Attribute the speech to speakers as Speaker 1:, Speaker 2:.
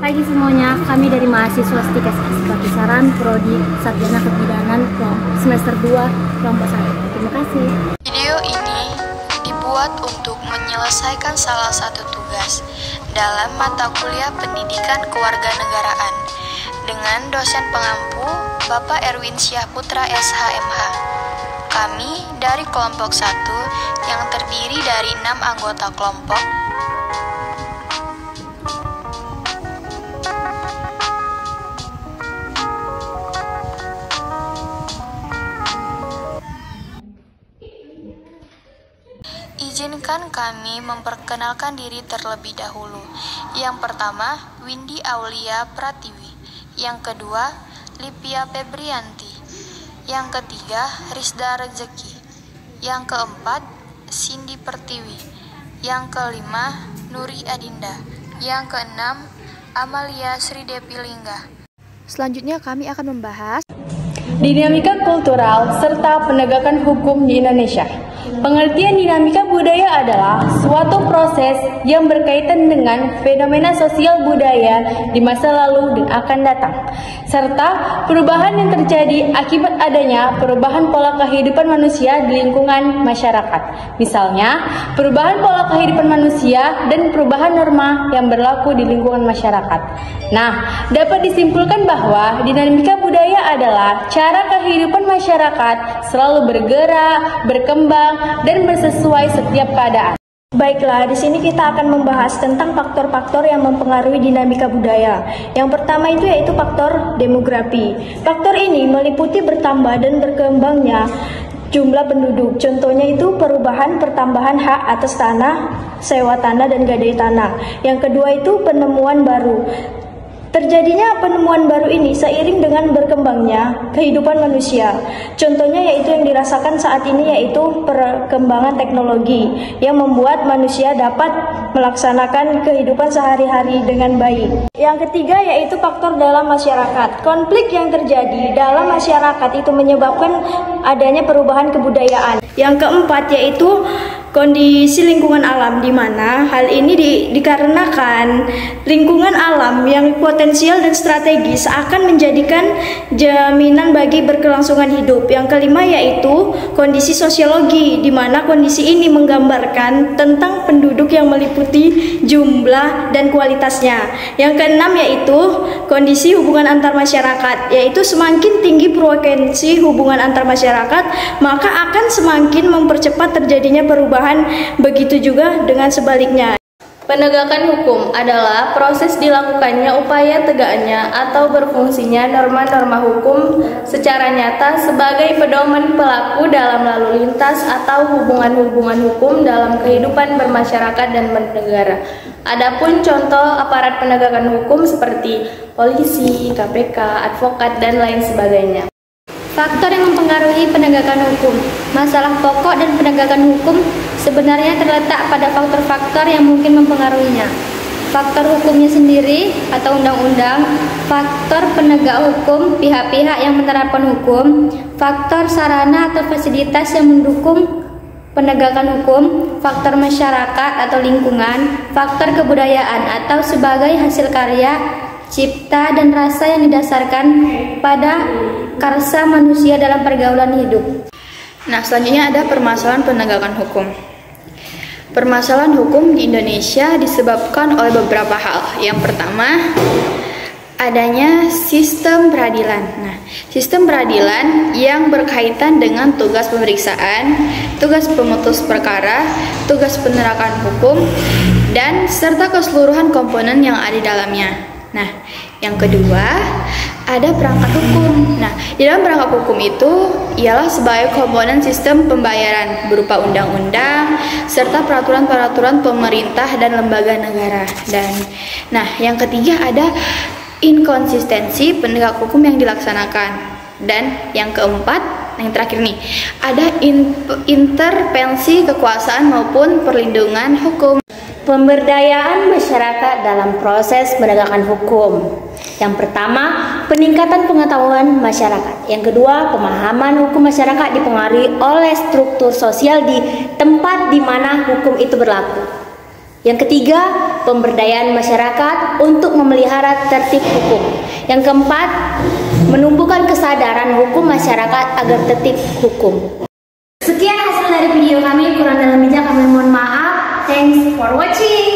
Speaker 1: pagi semuanya, kami dari mahasiswa STIK SSK Kisaran, Prodi Sarjana Kebidanan semester 2, kelompok 1. Terima kasih.
Speaker 2: Video ini dibuat untuk menyelesaikan salah satu tugas dalam mata kuliah Pendidikan Kewarganegaraan dengan dosen pengampu Bapak Erwin Syahputra SHMH. Kami dari kelompok 1 yang terdiri dari 6 anggota kelompok izinkan kami memperkenalkan diri terlebih dahulu. Yang pertama, Windy Aulia Pratiwi. Yang kedua, Lipia Febrianti. Yang ketiga, Rizda Rezeki. Yang keempat, Cindy Pertiwi. Yang kelima, Nuri Adinda. Yang keenam, Amalia Sri Depi Lingga.
Speaker 3: Selanjutnya kami akan membahas
Speaker 4: dinamika kultural serta penegakan hukum di Indonesia. Pengertian dinamika budaya adalah suatu proses yang berkaitan dengan fenomena sosial budaya di masa lalu dan akan datang, serta perubahan yang terjadi akibat adanya perubahan pola kehidupan manusia di lingkungan masyarakat. Misalnya, perubahan pola kehidupan manusia dan perubahan norma yang berlaku di lingkungan masyarakat. Nah, dapat disimpulkan bahwa dinamika budaya adalah cara kehidupan masyarakat selalu bergerak, berkembang, dan bersesuai setiap keadaan.
Speaker 5: Baiklah, di sini kita akan membahas tentang faktor-faktor yang mempengaruhi dinamika budaya. Yang pertama itu yaitu faktor demografi. Faktor ini meliputi bertambah dan berkembangnya jumlah penduduk. Contohnya itu perubahan pertambahan hak atas tanah, sewa tanah, dan gadai tanah. Yang kedua itu penemuan baru. Terjadinya penemuan baru ini seiring dengan berkembangnya kehidupan manusia. Contohnya yaitu yang dirasakan saat ini yaitu perkembangan teknologi yang membuat manusia dapat melaksanakan kehidupan sehari-hari dengan baik. Yang ketiga yaitu faktor dalam masyarakat. Konflik yang terjadi dalam masyarakat itu menyebabkan adanya perubahan kebudayaan. Yang keempat yaitu kondisi lingkungan alam, di mana hal ini dikarenakan lingkungan alam yang potensial dan strategis akan menjadikan jaminan bagi berkelangsungan hidup. Yang kelima yaitu kondisi sosiologi, di mana kondisi ini menggambarkan tentang penduduk yang meliputi jumlah dan kualitasnya. Yang keenam yaitu kondisi hubungan antar masyarakat, yaitu semakin tinggi frekuensi hubungan antar masyarakat, maka akan semakin mempercepat terjadinya perubahan. Begitu juga dengan sebaliknya.
Speaker 6: Penegakan hukum adalah proses dilakukannya upaya tegaknya atau berfungsinya norma-norma hukum secara nyata sebagai pedoman pelaku dalam lalu lintas atau hubungan-hubungan hukum dalam kehidupan bermasyarakat dan bernegara. Adapun contoh aparat penegakan hukum seperti polisi, KPK, advokat, dan lain sebagainya.
Speaker 7: Faktor yang mempengaruhi penegakan hukum. Masalah pokok dan penegakan hukum sebenarnya terletak pada faktor-faktor yang mungkin mempengaruhinya. Faktor hukumnya sendiri atau undang-undang, faktor penegak hukum, pihak-pihak yang menerapkan hukum, faktor sarana atau fasilitas yang mendukung penegakan hukum, faktor masyarakat atau lingkungan, faktor kebudayaan atau sebagai hasil karya, cipta dan rasa yang didasarkan pada karsa manusia dalam pergaulan hidup.
Speaker 2: Nah, selanjutnya ada permasalahan penegakan hukum. Permasalahan hukum di Indonesia disebabkan oleh beberapa hal. Yang pertama, adanya sistem peradilan. Nah, sistem peradilan yang berkaitan dengan tugas pemeriksaan, tugas pemutus perkara, tugas penerapan hukum, dan serta keseluruhan komponen yang ada di dalamnya. Nah, yang kedua, ada perangkat hukum. Nah, di dalam perangkat hukum itu ialah sebagai komponen sistem pembayaran berupa undang-undang serta peraturan-peraturan pemerintah dan lembaga negara. Nah, yang ketiga ada inkonsistensi penegak hukum yang dilaksanakan. Dan yang keempat, yang terakhir nih, ada intervensi kekuasaan maupun perlindungan hukum.
Speaker 8: Pemberdayaan masyarakat dalam proses penegakan hukum. Yang pertama, peningkatan pengetahuan masyarakat. Yang kedua, pemahaman hukum masyarakat dipengaruhi oleh struktur sosial di tempat di mana hukum itu berlaku. Yang ketiga, pemberdayaan masyarakat untuk memelihara tertib hukum. Yang keempat, menumbuhkan kesadaran hukum masyarakat agar tertib hukum.
Speaker 1: Sekian hasil dari video kami, kurang dan lebihnya kami mohon maaf. Thanks for watching.